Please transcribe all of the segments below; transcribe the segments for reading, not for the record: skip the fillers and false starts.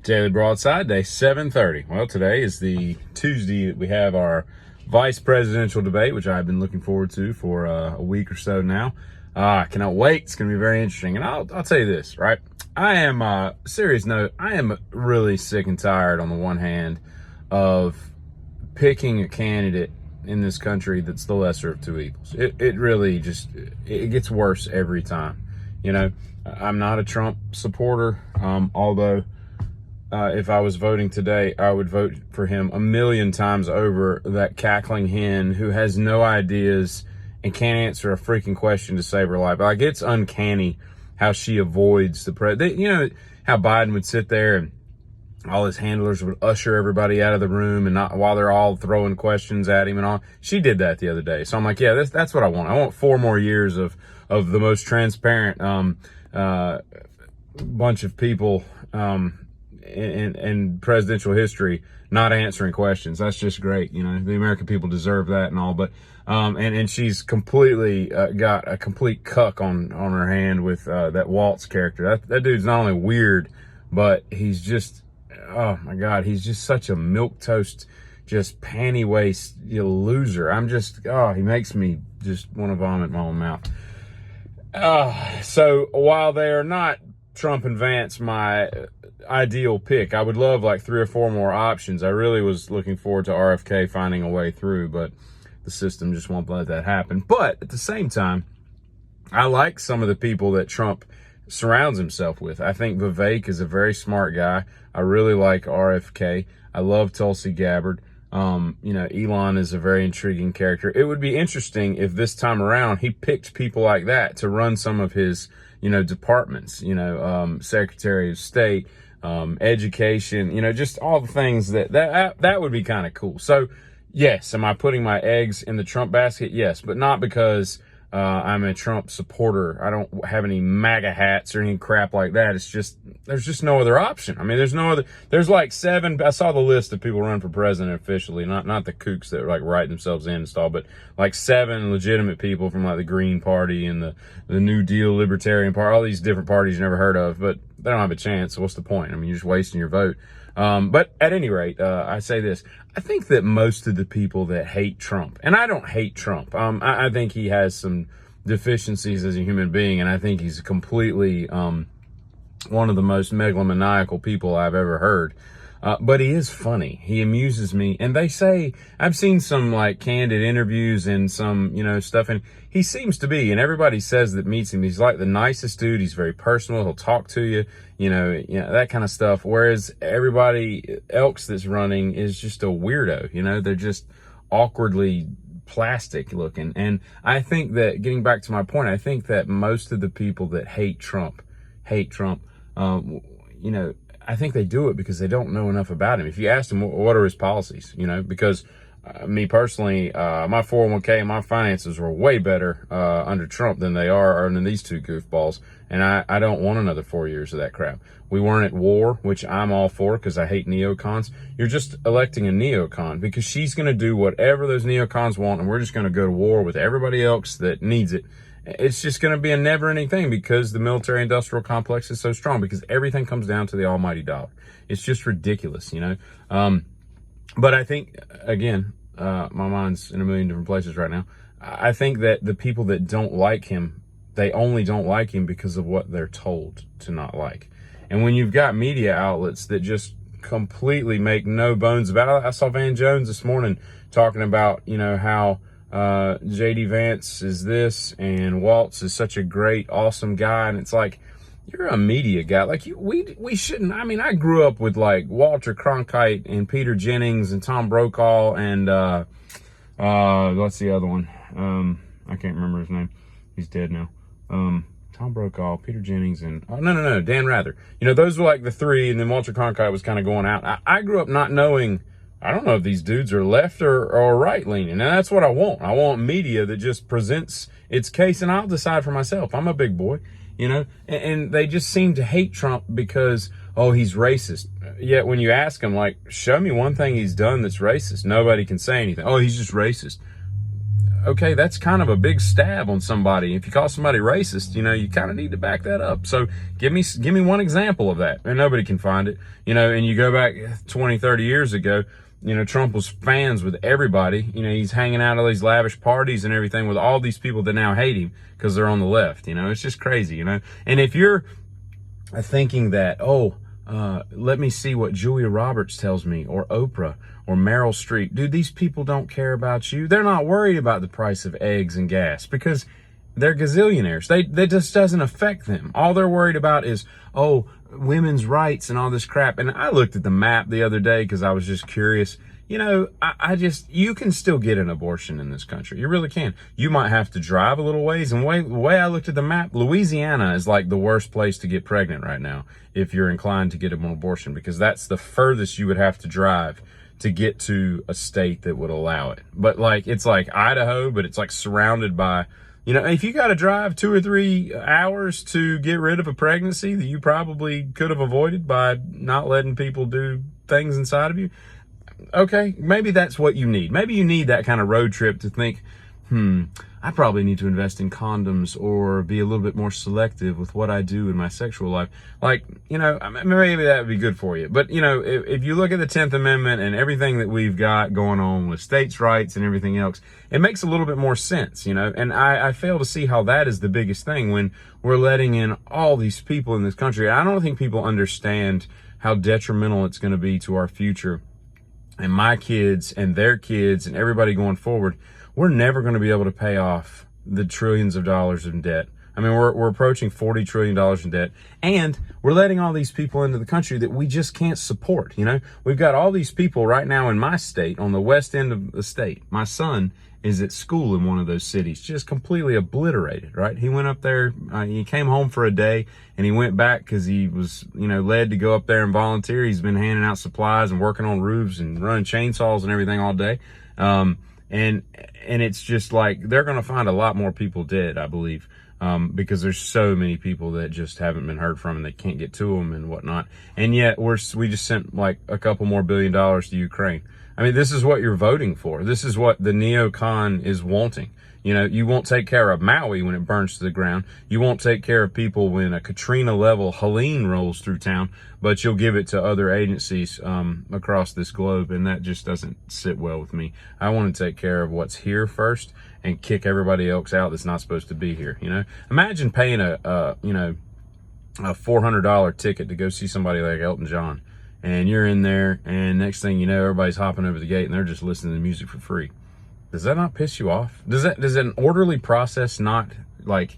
Daily Broadside, day 730. Well, today is the Tuesday. We have our vice presidential debate, which I've been looking forward to for a week or so now. I cannot wait. It's going to be very interesting. And I'll tell you this, right? I am, serious note, I am really sick and tired on the one hand of picking a candidate in this country that's the lesser of two evils. It really just, it gets worse every time. You know, I'm not a Trump supporter, although if I was voting today, I would vote for him a million times over that cackling hen who has no ideas and can't answer a freaking question to save her life. Like, it's uncanny how she avoids the president. You know, how Biden would sit there and all his handlers would usher everybody out of the room and not while they're all throwing questions at him and all. She did that the other day. So I'm like, yeah, that's what I want. I want 4 more years of the most transparent bunch of people in presidential history not answering questions. That's just great. You know, the American people deserve that and all. But and she's completely got a complete cuck on her hand with that Waltz character. That dude's not only weird, but he's just, oh my God, he's just such a milquetoast, just panty waist loser. I'm just, he makes me just want to vomit my own mouth. So while they are not Trump and Vance my ideal pick, I would love like 3 or 4 more options. I really was looking forward to RFK finding a way through, but the system just won't let that happen. But at the same time, I like some of the people that Trump surrounds himself with. I think Vivek is a very smart guy. I really like RFK. I love Tulsi Gabbard. You know, Elon is a very intriguing character. It would be interesting if this time around he picked people like that to run some of his, you know, departments, you know, Secretary of State, education, you know, just all the things that would be kind of cool. So yes, am I putting my eggs in the Trump basket? Yes, but not because I'm a Trump supporter. I don't have any MAGA hats or any crap like that. It's just, there's just no other option. I mean, there's like 7, I saw the list of people run for president officially, not the kooks that like write themselves in and stuff, but like 7 legitimate people from like the Green Party and the New Deal Libertarian Party, all these different parties you never heard of, but they don't have a chance. So what's the point? I mean, you're just wasting your vote. But at any rate, I say this, I think that most of the people that hate Trump, and I don't hate Trump, I think he has some deficiencies as a human being, and I think he's completely, one of the most megalomaniacal people I've ever heard. But he is funny. He amuses me. And they say, I've seen some like candid interviews and some, you know, stuff, and he seems to be, and everybody says that meets him, he's like the nicest dude. He's very personal. He'll talk to you, you know, that kind of stuff. Whereas everybody else that's running is just a weirdo. You know, they're just awkwardly plastic looking. And I think that, getting back to my point, I think that most of the people that hate Trump, you know, I think they do it because they don't know enough about him. If you ask them what are his policies, you know, because me personally, my 401k and my finances were way better under Trump than they are under these 2 goofballs. And I don't want another 4 years of that crap. We weren't at war, which I'm all for because I hate neocons. You're just electing a neocon because she's going to do whatever those neocons want, and we're just going to go to war with everybody else that needs it. It's just going to be a never-ending thing because the military-industrial complex is so strong, because everything comes down to the almighty dollar. It's just ridiculous, you know. But I think, again, my mind's in a million different places right now. I think that the people that don't like him, they only don't like him because of what they're told to not like. And when you've got media outlets that just completely make no bones about it, I saw Van Jones this morning talking about, you know, how J.D. Vance is this and Waltz is such a great, awesome guy. And it's like, you're a media guy. Like, we shouldn't. I mean, I grew up with like Walter Cronkite and Peter Jennings and Tom Brokaw and what's the other one? I can't remember his name. He's dead now. Tom Brokaw, Peter Jennings, and no, Dan Rather. You know, those were like the 3, and then Walter Cronkite was kind of going out. I grew up not knowing. I don't know if these dudes are left or right leaning, and that's what I want. I want media that just presents its case, and I'll decide for myself. I'm a big boy, you know, and they just seem to hate Trump because, oh, he's racist. Yet when you ask him, like, show me one thing he's done that's racist, nobody can say anything. Oh, he's just racist. okay, that's kind of a big stab on somebody. If you call somebody racist, you know, you kind of need to back that up. So give me one example of that. And nobody can find it, you know. And you go back 20, 30 years ago, you know, Trump was fans with everybody. You know, he's hanging out at these lavish parties and everything with all these people that now hate him because they're on the left. You know, it's just crazy, you know. And if you're thinking that, let me see what Julia Roberts tells me, or Oprah, or Meryl Streep. Dude, these people don't care about you. They're not worried about the price of eggs and gas because they're gazillionaires. That just doesn't affect them. All they're worried about is, women's rights and all this crap. And I looked at the map the other day because I was just curious. You know, you can still get an abortion in this country. You really can. You might have to drive a little ways. And the way I looked at the map, Louisiana is like the worst place to get pregnant right now if you're inclined to get an abortion, because that's the furthest you would have to drive to get to a state that would allow it. But like, it's like Idaho, but it's like surrounded by, you know, if you got to drive 2 or 3 hours to get rid of a pregnancy that you probably could have avoided by not letting people do things inside of you, okay, maybe that's what you need. Maybe you need that kind of road trip to think, I probably need to invest in condoms or be a little bit more selective with what I do in my sexual life. Like, you know, maybe that would be good for you. But, you know, if you look at the 10th Amendment and everything that we've got going on with states' rights and everything else, it makes a little bit more sense, you know. And I fail to see how that is the biggest thing when we're letting in all these people in this country. I don't think people understand how detrimental it's going to be to our future and my kids and their kids and everybody going forward. We're never going to be able to pay off the trillions of dollars in debt. I mean, we're approaching $40 trillion in debt, and we're letting all these people into the country that we just can't support. You know, we've got all these people right now in my state, on the west end of the state. My son is at school in one of those cities, just completely obliterated, right? He went up there, he came home for a day, and he went back because he was, you know, led to go up there and volunteer. He's been handing out supplies and working on roofs and running chainsaws and everything all day. And it's just like, they're going to find a lot more people dead, I believe, because there's so many people that just haven't been heard from and they can't get to them and whatnot. And yet we just sent like a couple more $1 billion to Ukraine. I mean, this is what you're voting for. This is what the neocon is wanting. You know, you won't take care of Maui when it burns to the ground. You won't take care of people when a Katrina level Helene rolls through town, but you'll give it to other agencies across this globe. And that just doesn't sit well with me. I want to take care of what's here first and kick everybody else out that's not supposed to be here. You know, imagine paying a $400 ticket to go see somebody like Elton John. And you're in there, and next thing you know, everybody's hopping over the gate and they're just listening to music for free. Does that not piss you off? Does an orderly process not like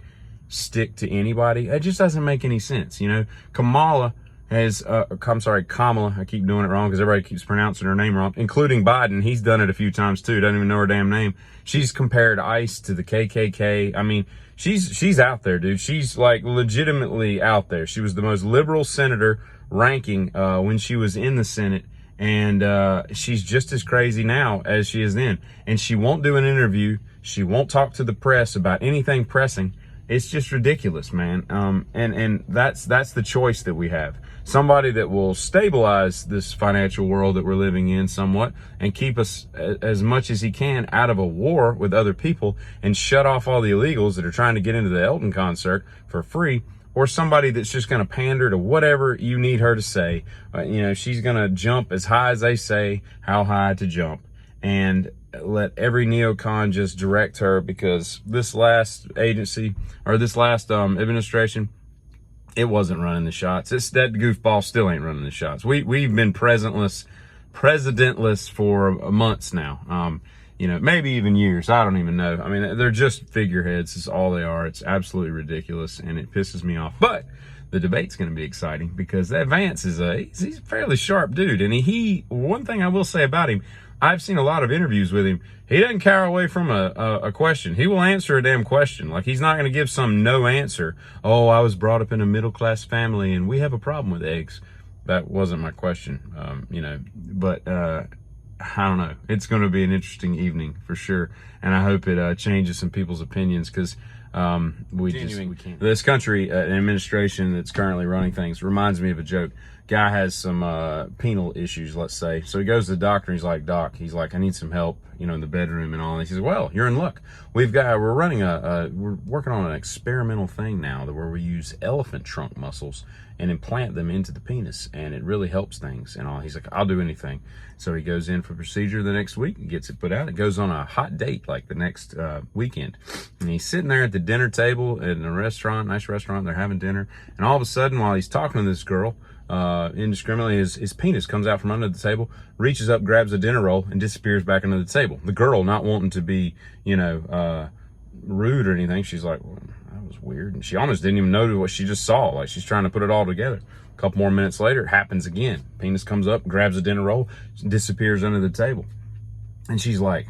stick to anybody? It just doesn't make any sense. You know, Kamala, I keep doing it wrong because everybody keeps pronouncing her name wrong, including Biden. He's done it a few times too. Doesn't even know her damn name. She's compared ICE to the KKK. I mean, she's out there, dude. She's like legitimately out there. She was the most liberal senator ranking when she was in the Senate. And she's just as crazy now as she is then. And she won't do an interview. She won't talk to the press about anything pressing. It's just ridiculous, man. And that's the choice that we have. Somebody that will stabilize this financial world that we're living in somewhat and keep us as much as he can out of a war with other people and shut off all the illegals that are trying to get into the Elton concert for free. Or somebody that's just going to pander to whatever you need her to say. You know, she's going to jump as high as they say how high to jump. And let every neocon just direct her, because this last agency, or this last administration, it wasn't running the shots. That goofball still ain't running the shots. We've been presidentless for months now. You know, maybe even years. I don't even know. I mean, they're just figureheads. Is all they are. It's absolutely ridiculous, and it pisses me off. But the debate's going to be exciting because that Vance is he's a fairly sharp dude. And one thing I will say about him, I've seen a lot of interviews with him. He doesn't cower away from a question. He will answer a damn question. Like, he's not going to give some no answer. Oh, I was brought up in a middle-class family, and we have a problem with eggs. That wasn't my question, you know, but I don't know. It's going to be an interesting evening for sure. And I hope it changes some people's opinions, because we can't. This country, an administration that's currently running things, reminds me of a joke. guy has some penal issues, let's say. So he goes to the doctor, and he's like, Doc, he's like, I need some help, you know, in the bedroom and all. And he says, well, you're in luck. We're working on an experimental thing now where we use elephant trunk muscles and implant them into the penis, and it really helps things and all. He's like, I'll do anything. So he goes in for procedure the next week and gets it put out. It goes on a hot date like the next weekend. And he's sitting there at the dinner table in a restaurant, nice restaurant. They're having dinner. And all of a sudden, while he's talking to this girl, indiscriminately, his penis comes out from under the table, reaches up, grabs a dinner roll, and disappears back under the table. The girl, not wanting to be, you know, rude or anything, she's like, well, that was weird. And she almost didn't even know what she just saw. Like, she's trying to put it all together. A couple more minutes later, it happens again. Penis comes up, grabs a dinner roll, disappears under the table. And she's like,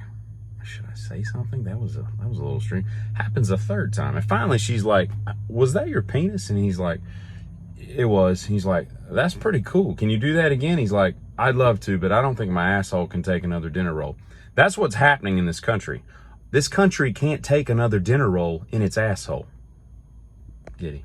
should I say something? That was a little strange. Happens a third time. And finally she's like, was that your penis? And he's like, it was. He's like, that's pretty cool. Can you do that again? He's like, I'd love to, but I don't think my asshole can take another dinner roll. That's what's happening in this country. This country can't take another dinner roll in its asshole. Giddy.